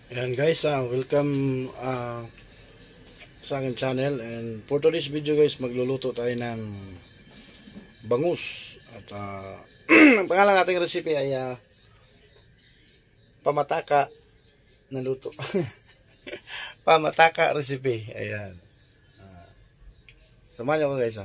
Ayan guys, welcome sa aking channel. And for today's video guys, magluluto tayo ng bangus. At ang pangalan nating recipe ay pamataka na luto. Pamataka recipe. Ayan. Samahan niyo ko guys .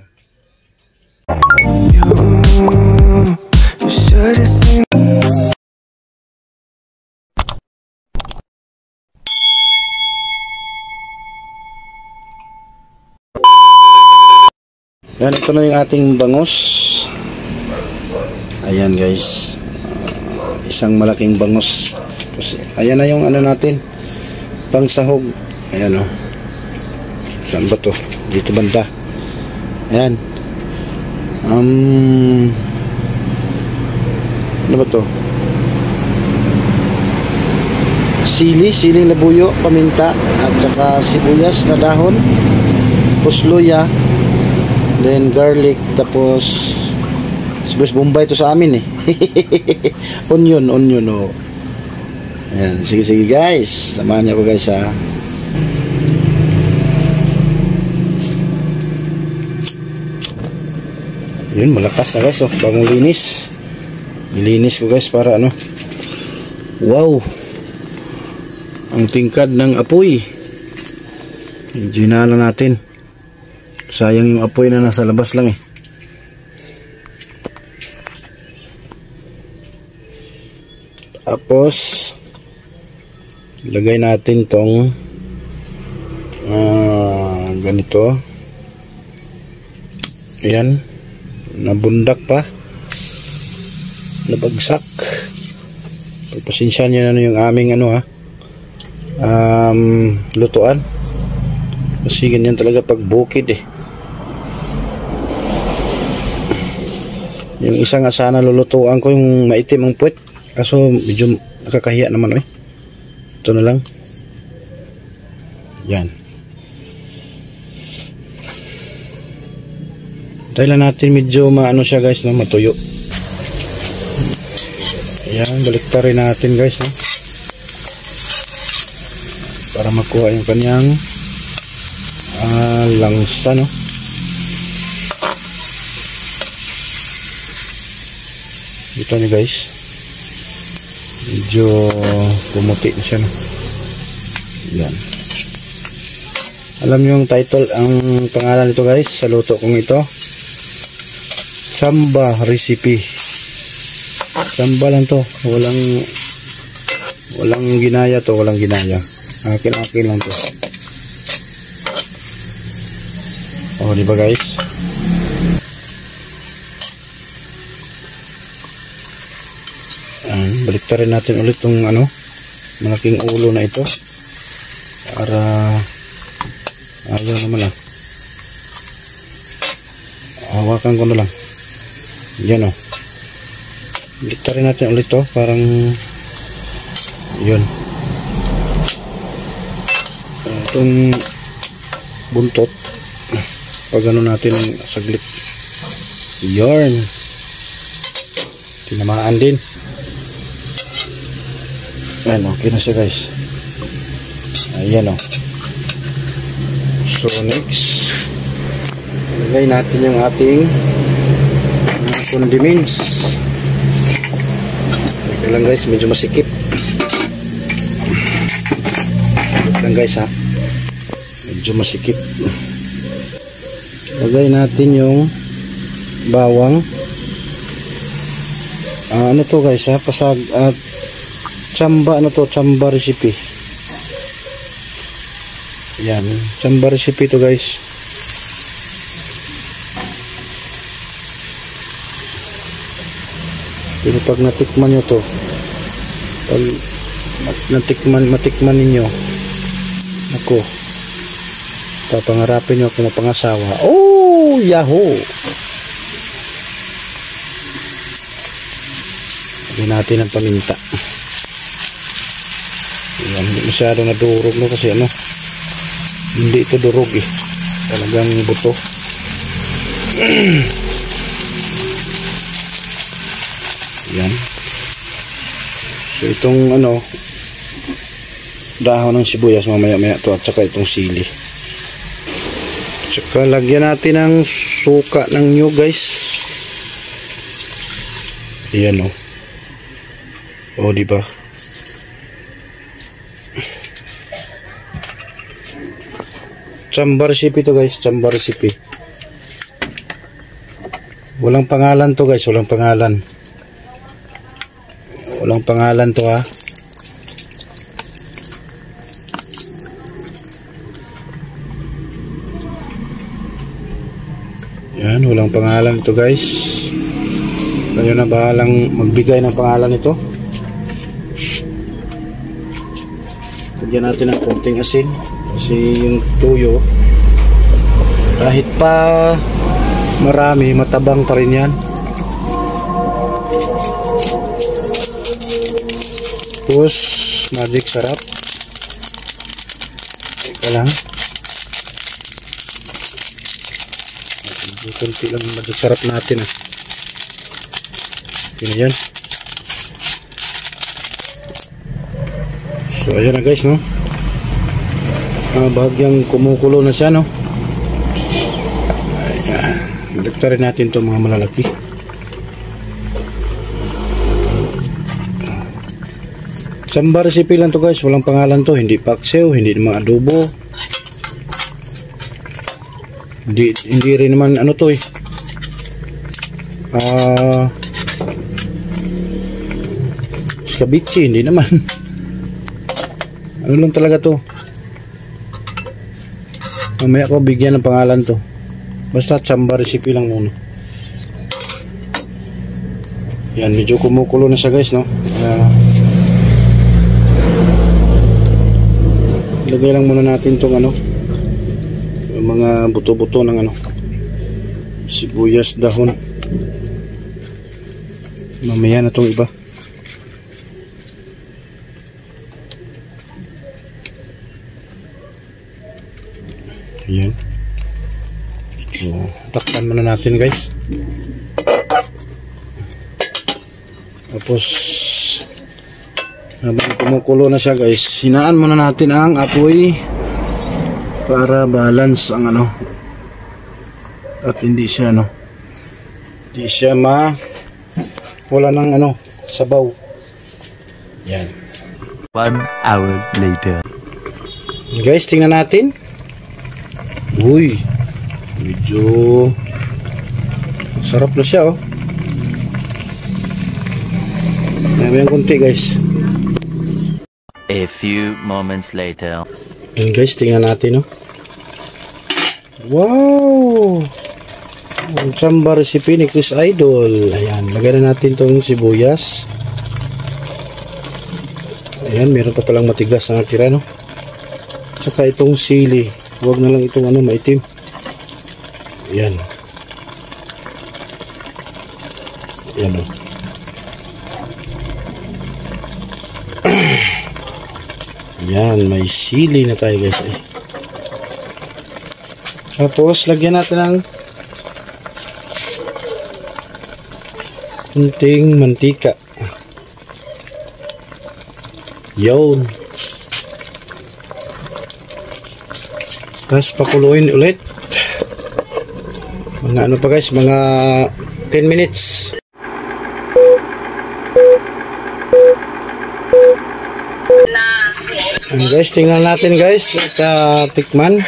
Ayan, ito na yung ating bangus. Ayan guys, isang malaking bangus. Ayan na yung ano natin, pang sahog. Ayan o. Saan ba to? Dito banda. Ayan. Ano ba to? Siling labuyo, paminta, at saka sibuyas na dahon, pusluya, then garlic, tapos sibuyas bombay ito sa amin onion oh. Ayan, sige guys, samahan niyo ako guys Yun, malakas na guys bagong linis. Nilinis ko guys para ano. Wow, ang tingkad ng apoy. Medyo na natin. Sayang yung apoy na nasa labas lang Tapos lagay natin tong ganito. Ayan, nabundak pa, nabagsak. Pagpasensyahan nyo na yung aming lutuan, kasi ganyan talaga pag bukid Yung isa nga sana lulutuan ko yung maitim ang puwet, kaso medyo nakakahiya naman Ito na lang. Yan. Dahil natin medyo maano siya guys, matuyo. Yan, baliktarin natin guys para makuha yung kanyang langsa Ito niyo guys, medyo pumuti na siya Yan. Alam niyo yung title, ang pangalan nito guys sa luto kong ito, Chamba recipe. Chamba lang to, walang ginaya to, walang ginaya. Akin lang to. Oh, di ba guys? Baliktarin natin ulit tong malaking ulo na ito para ayaw naman hawakan ko na lang. Yan baliktarin natin ulit to, parang yun, itong buntot pag natin saglit. Yarn, tinamaan din. Ayan, okay na siya guys. Ayan So next, lagay natin yung ating condiments. Okay lang guys, medyo masikip lang guys medyo masikip. Lagay natin yung bawang. Ano to guys pasag at chamba, chamba recipe. Yan, chamba recipe to guys. Pero pag natikman nyo to, pag matikman ninyo, ako, papangarapin nyo ako mapangasawa. Oh, yahoo! Lagyan natin ang paminta. Yan, hindi masyado nadurog kasi hindi ito durog talagang buto. Yan. So itong dahon ng sibuyas mamaya-maya to, at saka itong sili. Tsaka lagyan natin ng suka ng nyug guys. Ayan o. O diba? Chamba recipe to guys, chamba recipe. Walang pangalan to guys, walang pangalan. Walang pangalan to ha. Yan, walang pangalan ito guys. Kayo na bahalang magbigay ng pangalan ito. Lagyan natin ng konting asin. Kasi yung tuyo, kahit pa marami, matabang pa rin yan. Tapos, magic sarap. Teka lang. Kunti lang magic sarap natin ah. Yun yan. So ayan na guys no. Bahagyang kumukulo na siya no. Ayan. Baliktarin natin itong mga malalaki. Samba recipe lang to guys. Walang pangalan to. Hindi paksiw, hindi naman adobo. Hindi rin naman ano to eh. Scabici, hindi naman. Ano lang talaga to. Mamaya ko bigyan ng pangalan to. Basta chamba recipe lang muna. Yan, medyo kumukulo na siya guys no. Ilagay lang muna natin tong ano, mga buto-buto ng ano, sibuyas, dahon. Mamaya na itong iba. Ayan. So, takpan muna natin guys. Tapos habang kumukulo na siya guys, sinaan muna natin ang apoy para balance ang ano, at hindi siya ano, hindi siya wala ng ano, sabaw. Yan. 1 hour later. Guys, tingnan natin. Uy, medyo sarap na siya oh. Mayroon konti guys. A few moments later. Yan guys, tingnan natin oh. Wow! Ang chamba recipe ni Chris Idol. Ayan, lagyan na natin itong sibuyas. Ayan, meron pa palang matigas na natira no. Tsaka itong sili. Huwag na lang itong ano, maitim. Ayan. Ayan o. Ayan, may sili na tayo guys. Tapos, lagyan natin ng kunting mantika. Yun. Tapos, pakuluin ulit. Mga ano pa guys, mga 10 minutes. And guys, tingnan natin guys at tikman.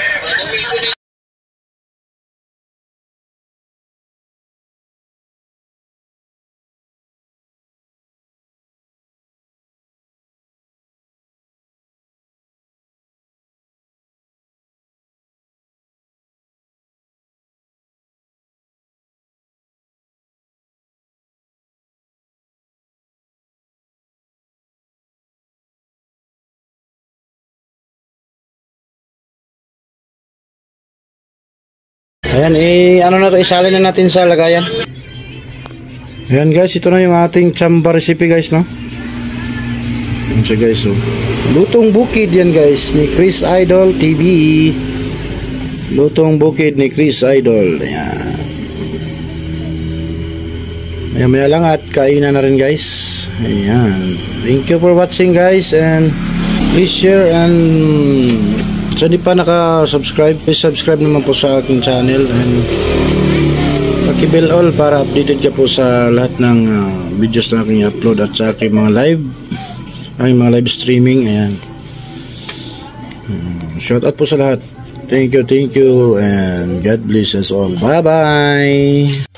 Ayan, ano na to, isalin na natin sa lagayan. Ayan guys, ito na yung ating chamba recipe guys, no? Ayan siya guys, oh. Lutong bukid yan guys, ni Chris Idol TV. Lutong bukid ni Chris Idol. Ayan. Maya lang at kainan na rin guys. Ayan. Thank you for watching guys, and Please share, and sa hindi pa naka-subscribe, please subscribe naman po sa aking channel, and paki-bell all para updated ka po sa lahat ng videos na aking upload at sa aking mga live streaming. Ayan. Shout out po sa lahat. Thank you, and God bless us all. Bye bye.